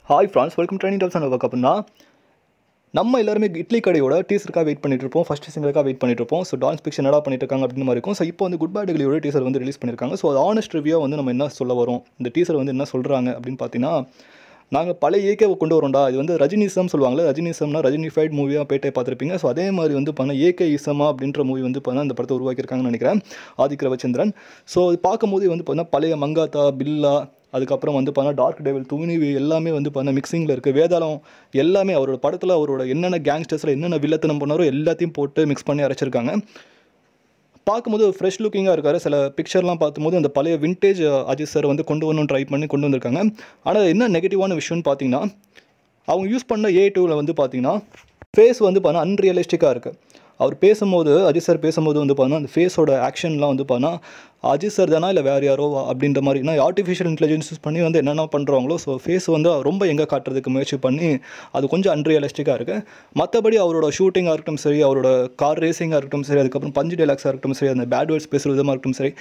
Hi France, welcome training tops and work. அப்படின்னா நம்ம எல்லாருமே இட்லி கடையோட டீசருக்காக வெயிட் பண்ணிட்டு இருப்போம், ஃபஸ்ட் சிங்கிளுக்காக வெயிட் பண்ணிட்டு இருப்போம். ஸோ டான்ஸ் பிக்ஸ் என்னடா பண்ணிட்டு இருக்காங்க அப்படின்னு மாதிரி இருக்கும். ஸோ இப்போ வந்து குட் பேட் அக்லியோட டீசர் வந்து ரிலீஸ் பண்ணியிருக்காங்க. ஸோ அது ஆனஸ்ட் ரிவ்யூவாக வந்து நம்ம என்ன சொல்ல வரோம், இந்த டீசர் வந்து என்ன சொல்கிறாங்க அப்படின்னு பார்த்தீங்கன்னா, நாங்கள் பழைய ஏகேவை கொண்டு வரோம்டா. இது வந்து ரஜினிசம் சொல்லுவாங்களே, ரஜினிசம்னா ரஜினிஃபைட் மூவியாக பேட்டை பார்த்துருப்பீங்க. ஸோ அதே மாதிரி வந்து பண்ண ஏகே இசமா அப்படின்ற மூவி வந்து பண்ண இந்த படத்தை உருவாக்கியிருக்காங்கன்னு நினைக்கிறேன், ஆதிக் ரவிச்சந்திரன். ஸோ இது பார்க்கும்போது வந்து பார்த்தீங்கன்னா பழைய மங்காத்தா, பில்லா, அதுக்கப்புறம் வந்து பார்த்தீங்கன்னா டார்க் டெவில், துணிவு எல்லாமே வந்து பார்த்தீங்கன்னா மிக்சிங்கில் இருக்குது. வேதாளம் எல்லாமே அவரோட படத்தில் அவரோட என்னென்ன கேங்ஸ்டர்ஸில் என்னென்ன வில்லத்தனம் பண்ணாரோ எல்லாத்தையும் போட்டு மிக்ஸ் பண்ணி அரைச்சிருக்காங்க. பார்க்கும்போது ஃப்ரெஷ் லுக்கிங்காக இருக்கார். சில பிக்சர்லாம் பார்க்கும்போது அந்த பழைய விண்டேஜ் அஜித் சார் வந்து கொண்டு வரணும்னு ட்ரை பண்ணி கொண்டு வந்திருக்காங்க. ஆனால் என்ன நெகட்டிவான விஷயம்னு பார்த்தீங்கன்னா, அவங்க யூஸ் பண்ண A2வில் வந்து பார்த்தீங்கன்னா ஃபேஸ் வந்து பார்த்தீங்கன்னா அன்ரியலிஸ்டிக்காக இருக்குது. அவர் பேசும்போது, அஜித் சார் பேசும்போது வந்து பார்த்தீங்கன்னா அந்த ஃபேஸோட ஆக்ஷன்லாம் வந்து பார்த்தீங்கன்னா அஜித் சார் தானா இல்லை வேறு யாரோ அப்படின்ற மாதிரினா ஆர்டிஃபிஷியல் இன்டெலிஜென்ஸ் யூஸ் பண்ணி வந்து என்னென்ன பண்ணுறாங்களோ. ஸோ ஃபேஸ் வந்து ரொம்ப எங்கே காட்டுறதுக்கு முயற்சி பண்ணி அது கொஞ்சம் அன்ரியலிஸ்டிக்காக இருக்குது. மற்றபடி அவரோட ஷூட்டிங்காக இருக்கட்டும் சரி, அவரோட கார் ரேசிங்காக இருக்கட்டும் சரி, அதுக்கப்புறம் பஞ்சு டைலாக்ஸாக இருக்கட்டும் சரி, அந்த பேட் வேர்ட்ஸ் பேசுகிற விதமாக இருக்கட்டும் சரி,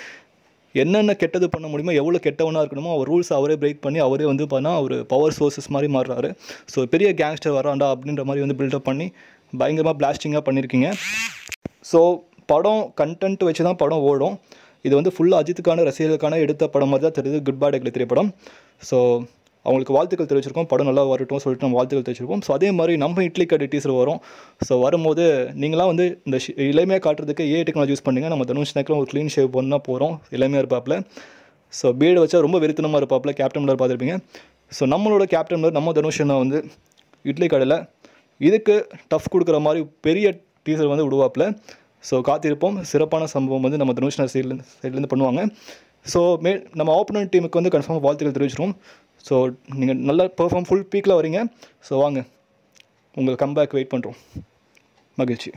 என்னென்ன கெட்டது பண்ண முடியுமோ, எவ்வளோ கெட்டவனாக இருக்கணுமோ அவர் ரூல்ஸ் அவரே பிரேக் பண்ணி அவரே வந்து பார்த்தா ஒரு பவர் சோர்ஸஸ் மாதிரி மாறுறாரு. ஸோ பெரிய கேங்ஸ்டர் வராண்டா அப்படின்ற மாதிரி வந்து பில்டப் பண்ணி பயங்கரமாக பிளாஸ்டிங்காக பண்ணியிருக்கீங்க. ஸோ படம் கண்டென்ட் வச்சு தான் படம் ஓடும். இது வந்து ஃபுல்லாக அஜித்துக்கான ரசிகர்களுக்கான எடுத்த படம் மாதிரி தான் தெரியுது குட் பேட் அக்லி திரைப்படம். ஸோ அவங்களுக்கு வாழ்த்துக்கள் தெரிவிச்சிருக்கோம், படம் நல்லா வரட்டும் சொல்லிட்டு நம்ம வாழ்த்துக்கள் தெரிவிச்சிருக்கோம். ஸோ அதே மாதிரி நம்ம இட்லி கடை டீசர் வரும். ஸோ வரும்போது நீங்களாம் வந்து இந்த இளமையாக காட்டுறதுக்கு ஏஐ டெக்னாலஜி யூஸ் பண்ணுங்கள். நம்ம தனுஷ் நாயக்கில் ஒரு க்ளீன் ஷேவ் பண்ணால் போகிறோம், இளமையாக இருப்பாப்பில். ஸோ பீடு வச்சா ரொம்ப வெறித்தனமாக இருப்பாப்பில். கேப்டன் மில்லர் பார்த்துருப்பீங்க. ஸோ நம்மளோட கேப்டன் மில்லர் நம்ம தனுஷனை வந்து இட்லி கடையில் இதுக்கு டஃப் கொடுக்குற மாதிரி பெரிய டீசர் வந்து விடுவாப்பில். ஸோ காத்திருப்போம். சிறப்பான சம்பவம் வந்து நம்ம தனுஷ் சைட்லேருந்து பண்ணுவாங்க. ஸோ நம்ம ஆப்போனன்ட் டீமுக்கு வந்து கன்ஃபார்மாக வாழ்த்துக்கள் தெரிவிச்சிருவோம். ஸோ நீங்கள் நல்லா பெர்ஃபார்ம் ஃபுல் பீக்கில் வரீங்க. ஸோ வாங்க, உங்கள் கம்பேக் வெயிட் பண்ணுறோம். மகிழ்ச்சி.